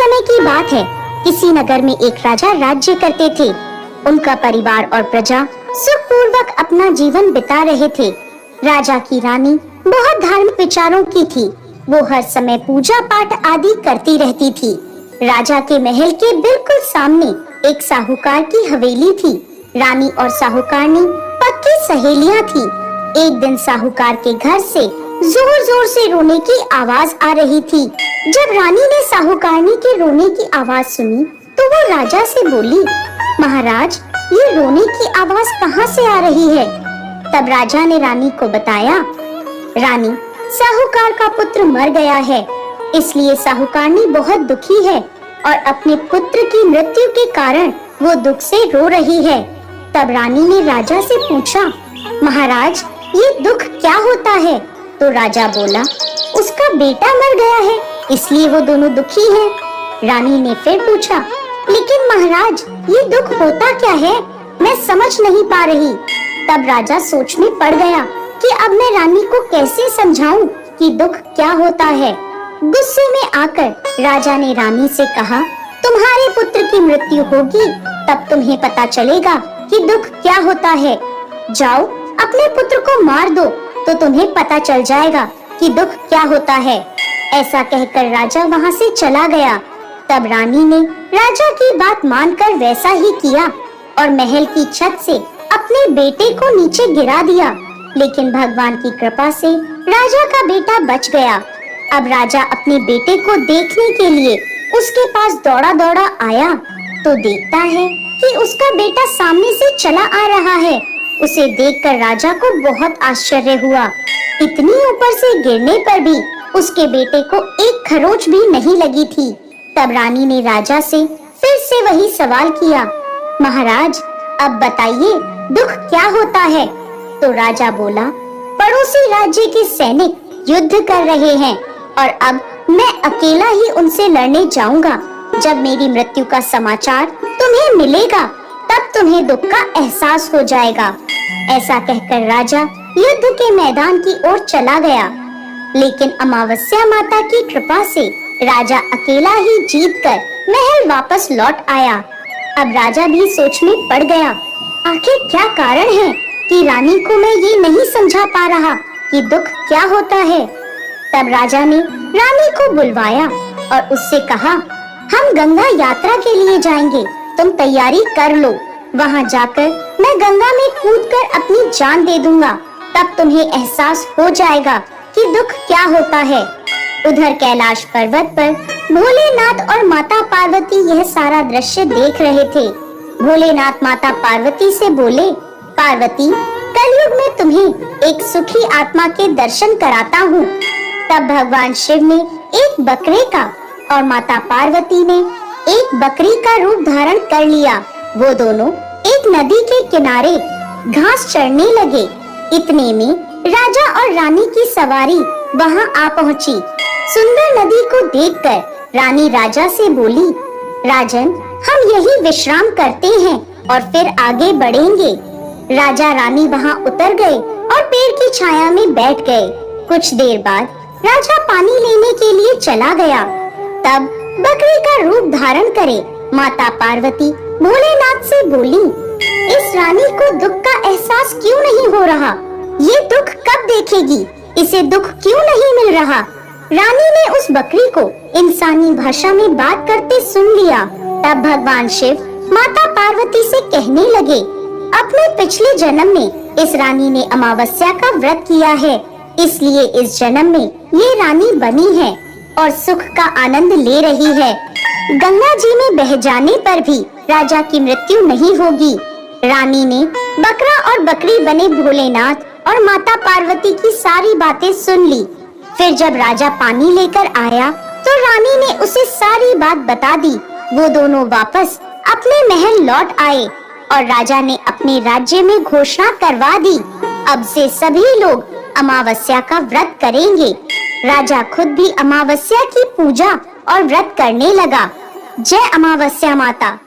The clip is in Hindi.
समय की बात है। किसी नगर में एक राजा राज्य करते थे। उनका परिवार और प्रजा सुखपूर्वक अपना जीवन बिता रहे थे। राजा की रानी बहुत धार्मिक विचारों की थी। वो हर समय पूजा पाठ आदि करती रहती थी। राजा के महल के बिल्कुल सामने एक साहूकार की हवेली थी। रानी और साहूकारनी पक्की सहेलियां थी। एक दिन साहूकार के घर से जोर जोर से रोने की आवाज आ रही थी। जब रानी ने साहूकारनी के रोने की आवाज सुनी तो वो राजा से बोली, महाराज, ये रोने की आवाज कहाँ से आ रही है? तब राजा ने रानी को बताया, रानी, साहूकार का पुत्र मर गया है, इसलिए साहूकारनी बहुत दुखी है और अपने पुत्र की मृत्यु के कारण वो दुख से रो रही है। तब रानी ने राजा से पूछा, महाराज, ये दुख क्या होता है? तो राजा बोला, उसका बेटा मर गया है, इसलिए वो दोनों दुखी हैं। रानी ने फिर पूछा, लेकिन महाराज, ये दुख होता क्या है? मैं समझ नहीं पा रही। तब राजा सोच में पड़ गया कि अब मैं रानी को कैसे समझाऊं कि दुख क्या होता है। गुस्से में आकर राजा ने रानी से कहा, तुम्हारे पुत्र की मृत्यु होगी तब तुम्हें पता चलेगा कि दुख क्या होता है। जाओ, अपने पुत्र को मार दो तो तुम्हें पता चल जाएगा कि दुख क्या होता है। ऐसा कहकर राजा वहाँ से चला गया। तब रानी ने राजा की बात मानकर वैसा ही किया और महल की छत से अपने बेटे को नीचे गिरा दिया। लेकिन भगवान की कृपा से राजा का बेटा बच गया। अब राजा अपने बेटे को देखने के लिए उसके पास दौड़ा दौड़ा आया तो देखता है कि उसका बेटा सामने से चला आ रहा है। उसे देखकर राजा को बहुत आश्चर्य हुआ। इतनी ऊपर से गिरने पर भी उसके बेटे को एक खरोंच भी नहीं लगी थी। तब रानी ने राजा से फिर से वही सवाल किया, महाराज, अब बताइए दुख क्या होता है? तो राजा बोला, पड़ोसी राज्य के सैनिक युद्ध कर रहे हैं और अब मैं अकेला ही उनसे लड़ने जाऊंगा। जब मेरी मृत्यु का समाचार तुम्हें मिलेगा तब तुम्हें दुख का एहसास हो जाएगा। ऐसा कहकर राजा युद्ध के मैदान की ओर चला गया। लेकिन अमावस्या माता की कृपा से राजा अकेला ही जीतकर महल वापस लौट आया। अब राजा भी सोच में पड़ गया, आखिर क्या कारण है कि रानी को मैं ये नहीं समझा पा रहा कि दुख क्या होता है। तब राजा ने रानी को बुलवाया और उससे कहा, हम गंगा यात्रा के लिए जाएंगे, तुम तैयारी कर लो। वहाँ जाकर मैं गंगा में कूदकर अपनी जान दे दूंगा, तब तुम्हें एहसास हो जाएगा कि दुख क्या होता है। उधर कैलाश पर्वत पर भोलेनाथ और माता पार्वती यह सारा दृश्य देख रहे थे। भोलेनाथ माता पार्वती से बोले, पार्वती, कलयुग में तुम्हें एक सुखी आत्मा के दर्शन कराता हूँ। तब भगवान शिव ने एक बकरे का और माता पार्वती ने एक बकरी का रूप धारण कर लिया। वो दोनों एक नदी के किनारे घास चरने लगे। इतने में राजा और रानी की सवारी वहां आ पहुंची। सुंदर नदी को देखकर रानी राजा से बोली, राजन, हम यही विश्राम करते हैं और फिर आगे बढ़ेंगे। राजा रानी वहां उतर गए और पेड़ की छाया में बैठ गए। कुछ देर बाद राजा पानी लेने के लिए चला गया। तब बकरी का रूप धारण करे माता पार्वती भोलेनाथ से बोली, इस रानी को दुख का एहसास क्यों नहीं हो रहा? ये दुख कब देखेगी? इसे दुख क्यों नहीं मिल रहा? रानी ने उस बकरी को इंसानी भाषा में बात करते सुन लिया। तब भगवान शिव माता पार्वती से कहने लगे, अपने पिछले जन्म में इस रानी ने अमावस्या का व्रत किया है, इसलिए इस जन्म में ये रानी बनी है और सुख का आनंद ले रही है। गंगा जी में बह जाने पर भी राजा की मृत्यु नहीं होगी। रानी ने बकरा और बकरी बने भोलेनाथ और माता पार्वती की सारी बातें सुन ली। फिर जब राजा पानी लेकर आया तो रानी ने उसे सारी बात बता दी। वो दोनों वापस अपने महल लौट आए और राजा ने अपने राज्य में घोषणा करवा दी, अब से सभी लोग अमावस्या का व्रत करेंगे। राजा खुद भी अमावस्या की पूजा और व्रत करने लगा। जय अमावस्या माता।